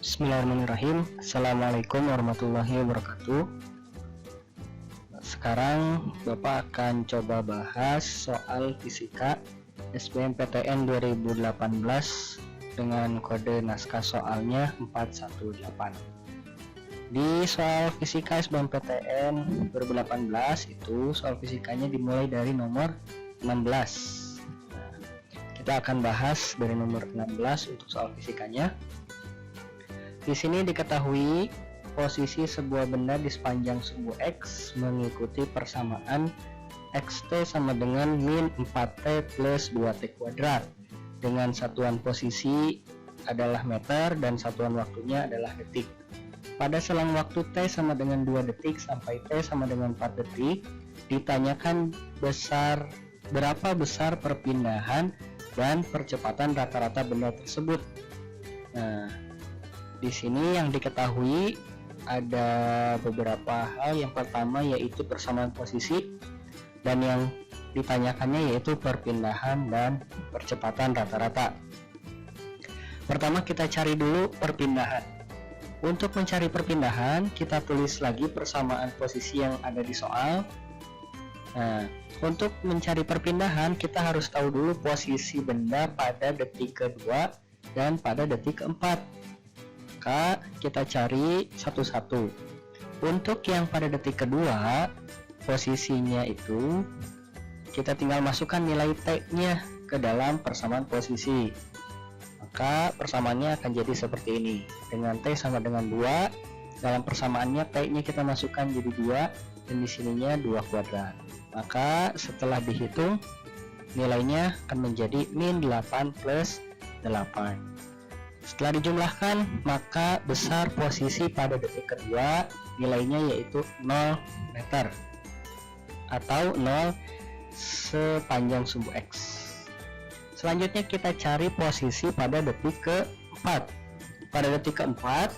Bismillahirrahmanirrahim. Assalamualaikum warahmatullahi wabarakatuh. Sekarang Bapak akan coba bahas soal fisika SBMPTN 2018 dengan kode naskah soalnya 418. Di soal fisika SBMPTN 2018 itu soal fisikanya dimulai dari nomor 16. Kita akan bahas dari nomor 16 untuk soal fisikanya. Di sini diketahui posisi sebuah benda di sepanjang sumbu X mengikuti persamaan xt sama dengan min 4t plus 2t kuadrat dengan satuan posisi adalah meter dan satuan waktunya adalah detik. Pada selang waktu t sama dengan 2 detik sampai t sama dengan 4 detik ditanyakan berapa besar perpindahan dan percepatan rata-rata benda tersebut. Di sini yang diketahui ada beberapa hal. Yang pertama yaitu persamaan posisi, dan yang ditanyakannya yaitu perpindahan dan percepatan rata-rata. Pertama kita cari dulu perpindahan. Untuk mencari perpindahan kita tulis lagi persamaan posisi yang ada di soal. Untuk mencari perpindahan kita harus tahu dulu posisi benda pada detik kedua dan pada detik keempat. Maka kita cari satu-satu. Untuk yang pada detik kedua posisinya itu kita tinggal masukkan nilai t nya ke dalam persamaan posisi. Maka persamaannya akan jadi seperti ini. Dengan t sama dengan 2, dalam persamaannya t nya kita masukkan jadi 2 dan di sininya 2 kuadrat. Maka setelah dihitung nilainya akan menjadi min 8 plus 8. Setelah dijumlahkan, maka besar posisi pada detik kedua nilainya yaitu 0 meter atau 0 sepanjang sumbu X. Selanjutnya kita cari posisi pada detik keempat. Pada detik keempat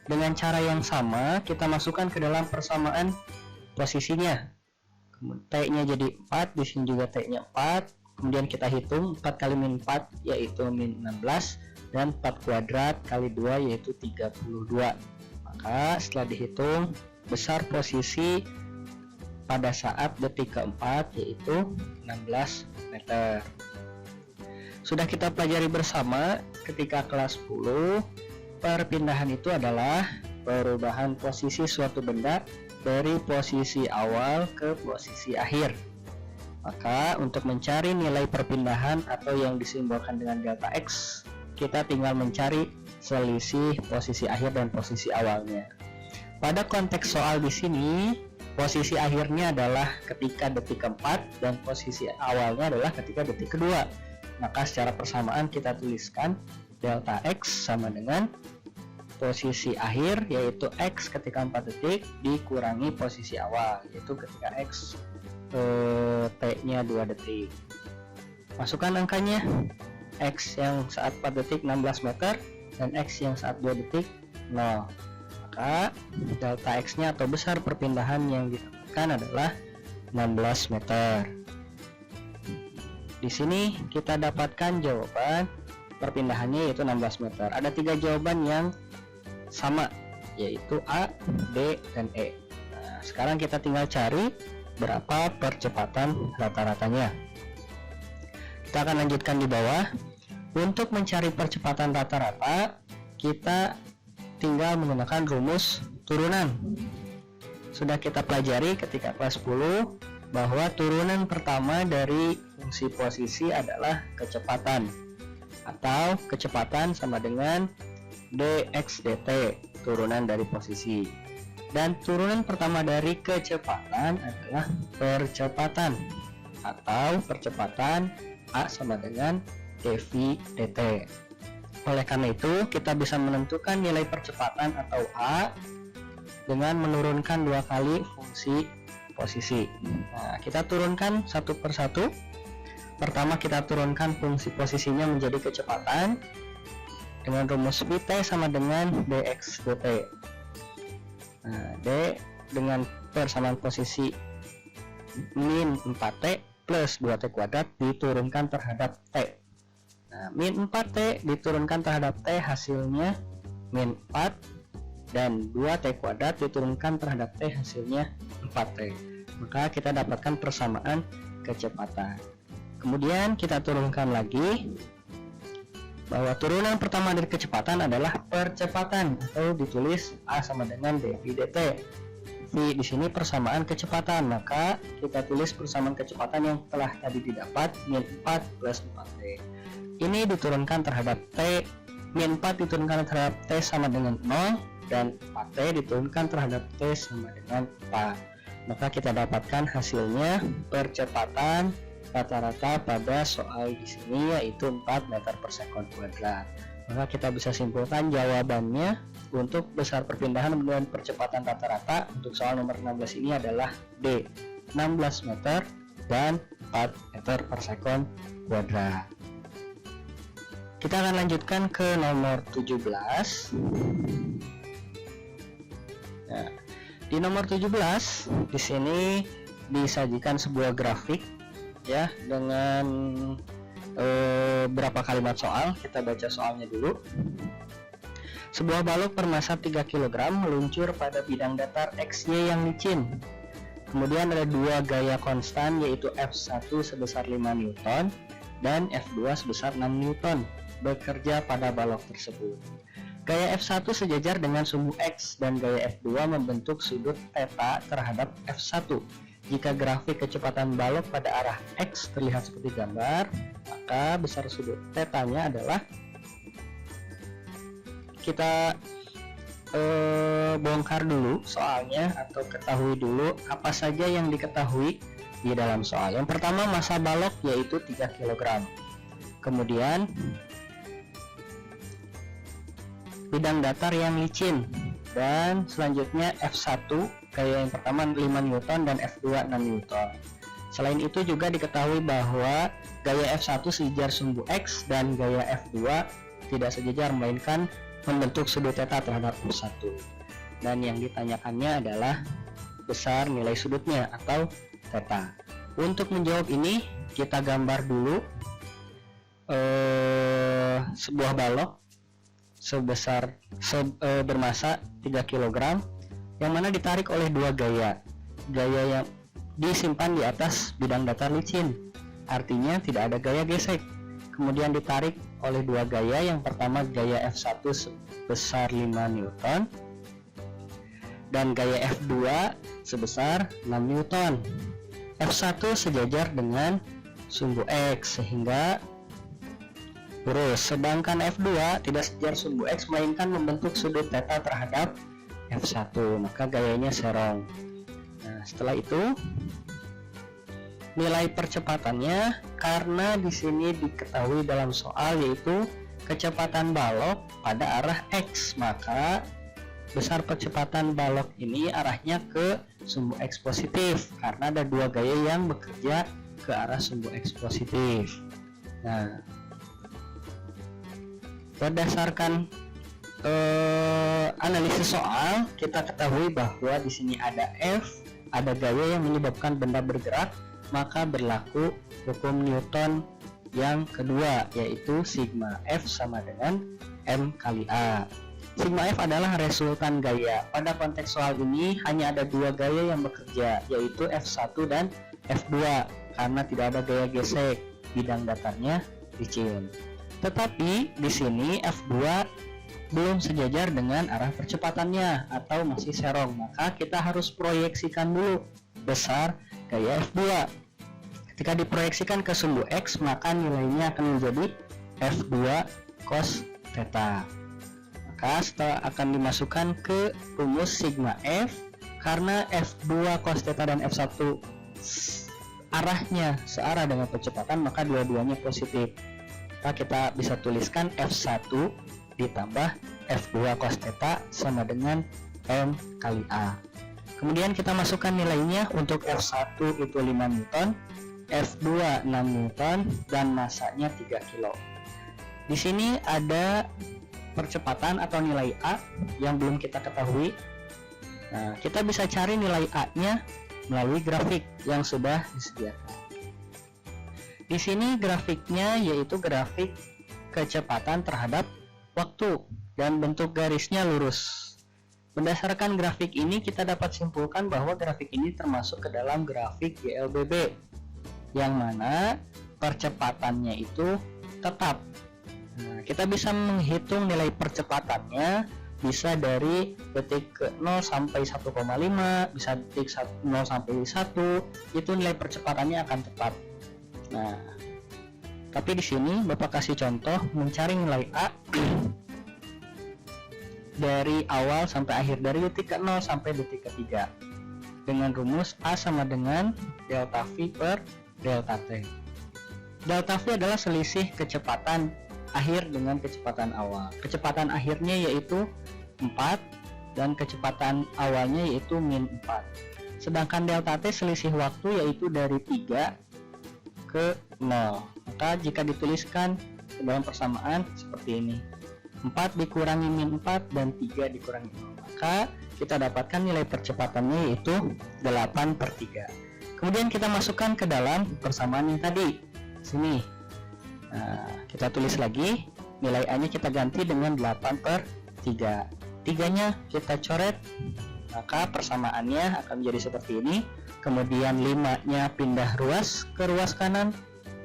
dengan cara yang sama kita masukkan ke dalam persamaan posisinya. T nya jadi 4, di sini juga T nya 4. Kemudian kita hitung 4 kali min 4 yaitu min 16 dan 4 kuadrat kali 2 yaitu 32. Maka setelah dihitung besar posisi pada saat detik keempat yaitu 16 meter. Sudah kita pelajari bersama ketika kelas 10, perpindahan itu adalah perubahan posisi suatu benda dari posisi awal ke posisi akhir. Maka untuk mencari nilai perpindahan atau yang disimbolkan dengan delta X, kita tinggal mencari selisih posisi akhir dan posisi awalnya. Pada konteks soal di sini, posisi akhirnya adalah ketika detik keempat dan posisi awalnya adalah ketika detik kedua. Maka secara persamaan kita tuliskan delta X sama dengan posisi akhir yaitu X ketika 4 detik dikurangi posisi awal yaitu ketika X T nya 2 detik. Masukkan angkanya, X yang saat 4 detik 16 meter dan X yang saat 2 detik 0. Maka delta X nya atau besar perpindahan yang didapatkan adalah 16 meter. Di sini kita dapatkan jawaban perpindahannya yaitu 16 meter. Ada 3 jawaban yang sama yaitu A, B, dan E. Sekarang kita tinggal cari berapa percepatan rata-ratanya. Kita akan lanjutkan di bawah. Untuk mencari percepatan rata-rata kita tinggal menggunakan rumus turunan. Sudah kita pelajari ketika kelas 10 bahwa turunan pertama dari fungsi posisi adalah kecepatan, atau kecepatan sama dengan dx dt, turunan dari posisi. Dan turunan pertama dari kecepatan adalah percepatan, atau percepatan A sama dengan dv dt. Oleh karena itu kita bisa menentukan nilai percepatan atau A dengan menurunkan 2 kali fungsi posisi. Kita turunkan satu persatu. Pertama kita turunkan fungsi posisinya menjadi kecepatan dengan rumus Vt sama dengan dx dt. D dengan persamaan posisi min 4t plus 2t kuadrat diturunkan terhadap t. Nah, min 4T diturunkan terhadap T hasilnya min 4, dan 2T kuadrat diturunkan terhadap T hasilnya 4T. Maka kita dapatkan persamaan kecepatan. Kemudian kita turunkan lagi bahwa turunan pertama dari kecepatan adalah percepatan, atau ditulis A sama dengan dV dt. V di sini persamaan kecepatan, maka kita tulis persamaan kecepatan yang telah tadi didapat min 4 plus 4T. Ini diturunkan terhadap T, min 4 diturunkan terhadap T sama dengan 0, dan 4T diturunkan terhadap T sama dengan 4. Maka kita dapatkan hasilnya percepatan rata-rata pada soal di sini yaitu 4 meter per sekon kuadrat. Maka kita bisa simpulkan jawabannya untuk besar perpindahan dengan percepatan rata-rata untuk soal nomor 16 ini adalah D, 16 meter dan 4 meter per sekon kuadrat. Kita akan lanjutkan ke nomor 17. Nah, di nomor 17 di sini disajikan sebuah grafik ya dengan berapa kalimat soal. Kita baca soalnya dulu. Sebuah balok bermassa 3 kg meluncur pada bidang datar XY yang licin. Kemudian ada dua gaya konstan yaitu F1 sebesar 5 Newton dan F2 sebesar 6 Newton bekerja pada balok tersebut. Gaya F1 sejajar dengan sumbu X dan gaya F2 membentuk sudut theta terhadap F1. Jika grafik kecepatan balok pada arah X terlihat seperti gambar, maka besar sudut theta-nya adalah, kita bongkar dulu soalnya atau ketahui dulu apa saja yang diketahui di dalam soal. Yang pertama, massa balok yaitu 3 kg. Kemudian bidang datar yang licin, dan selanjutnya F1 gaya yang pertama 5 Newton dan F2 6 Newton. Selain itu juga diketahui bahwa gaya F1 sejajar sumbu X dan gaya F2 tidak sejajar melainkan membentuk sudut theta terhadap F1. Dan yang ditanyakannya adalah besar nilai sudutnya atau theta. Untuk menjawab ini kita gambar dulu sebuah balok bermassa 3 kg yang mana ditarik oleh dua gaya yang disimpan di atas bidang datar licin, artinya tidak ada gaya gesek. Kemudian ditarik oleh dua gaya, yang pertama gaya F1 sebesar 5 Newton dan gaya F2 sebesar 6 Newton. F1 sejajar dengan sumbu X sehingga lurus, sedangkan F2 tidak sejajar sumbu X melainkan membentuk sudut theta terhadap F1, maka gayanya serong. Nah, setelah itu nilai percepatannya, karena di sini diketahui dalam soal yaitu kecepatan balok pada arah X, maka besar percepatan balok ini arahnya ke sumbu X positif karena ada dua gaya yang bekerja ke arah sumbu X positif. Nah, berdasarkan analisis soal, kita ketahui bahwa di sini ada F, ada gaya yang menyebabkan benda bergerak, maka berlaku hukum Newton yang kedua yaitu sigma F sama dengan M kali A. Sigma F adalah resultan gaya. Pada konteks soal ini hanya ada dua gaya yang bekerja yaitu F1 dan F2 karena tidak ada gaya gesek, bidang datarnya licin. Tetapi di sini F2 belum sejajar dengan arah percepatannya atau masih serong, maka kita harus proyeksikan dulu besar gaya F2. Ketika diproyeksikan ke sumbu X, maka nilainya akan menjadi F2 cos theta. Maka setelah akan dimasukkan ke rumus sigma F, karena F2 cos theta dan F1 arahnya searah dengan percepatan, maka dua-duanya positif. Maka kita bisa tuliskan F1 ditambah F2 cos theta sama dengan M kali A. Kemudian kita masukkan nilainya. Untuk F1 itu 5 Newton, F2 6 Newton, dan massanya 3 kg. Di sini ada percepatan atau nilai A yang belum kita ketahui. Nah, kita bisa cari nilai A-nya melalui grafik yang sudah disediakan. Di sini grafiknya yaitu grafik kecepatan terhadap waktu dan bentuk garisnya lurus. Berdasarkan grafik ini kita dapat simpulkan bahwa grafik ini termasuk ke dalam grafik YLBB yang mana percepatannya itu tetap. Nah, kita bisa menghitung nilai percepatannya bisa dari detik ke 0 sampai 1,5, bisa detik 0 sampai 1, itu nilai percepatannya akan tepat. Nah, tapi di sini Bapak kasih contoh mencari nilai A dari awal sampai akhir, dari detik ke 0 sampai detik ke 3 dengan rumus A sama dengan delta V per delta T. Delta V adalah selisih kecepatan akhir dengan kecepatan awal. Kecepatan akhirnya yaitu 4 dan kecepatan awalnya yaitu min 4. Sedangkan delta T selisih waktu yaitu dari 3 ke 0. Maka jika dituliskan ke dalam persamaan seperti ini, 4 dikurangi min 4 dan 3 dikurangi 0, maka kita dapatkan nilai percepatannya yaitu 8 per 3. Kemudian kita masukkan ke dalam persamaan yang tadi sini. Nah, kita tulis lagi nilai A nya kita ganti dengan 8 per 3. 3 nya kita coret, maka persamaannya akan menjadi seperti ini. Kemudian 5 nya pindah ruas ke ruas kanan,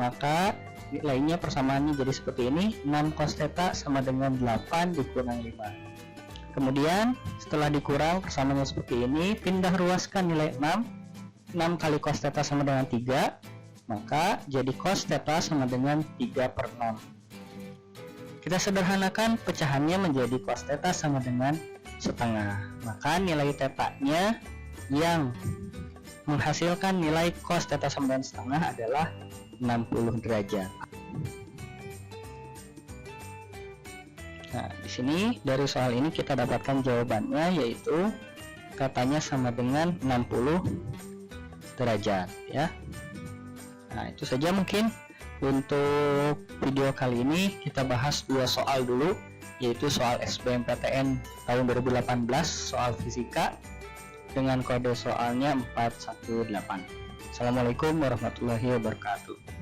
maka nilainya persamaannya jadi seperti ini. 6 cos theta sama dengan 8 dikurang 5. Kemudian setelah dikurang persamaannya seperti ini, pindah ruaskan nilai 6 kali cos theta sama dengan 3, maka jadi cos theta sama dengan 3 per 6. Kita sederhanakan pecahannya menjadi cos theta sama dengan setengah, maka nilai theta nya yang menghasilkan nilai cos theta sama dengan setengah adalah 60 derajat. Nah, di sini dari soal ini kita dapatkan jawabannya, yaitu katanya sama dengan 60 derajat ya. Nah, itu saja mungkin untuk video kali ini. Kita bahas 2 soal dulu, yaitu soal SBMPTN tahun 2018 soal fisika dengan kode soalnya 418. Assalamualaikum warahmatullahi wabarakatuh.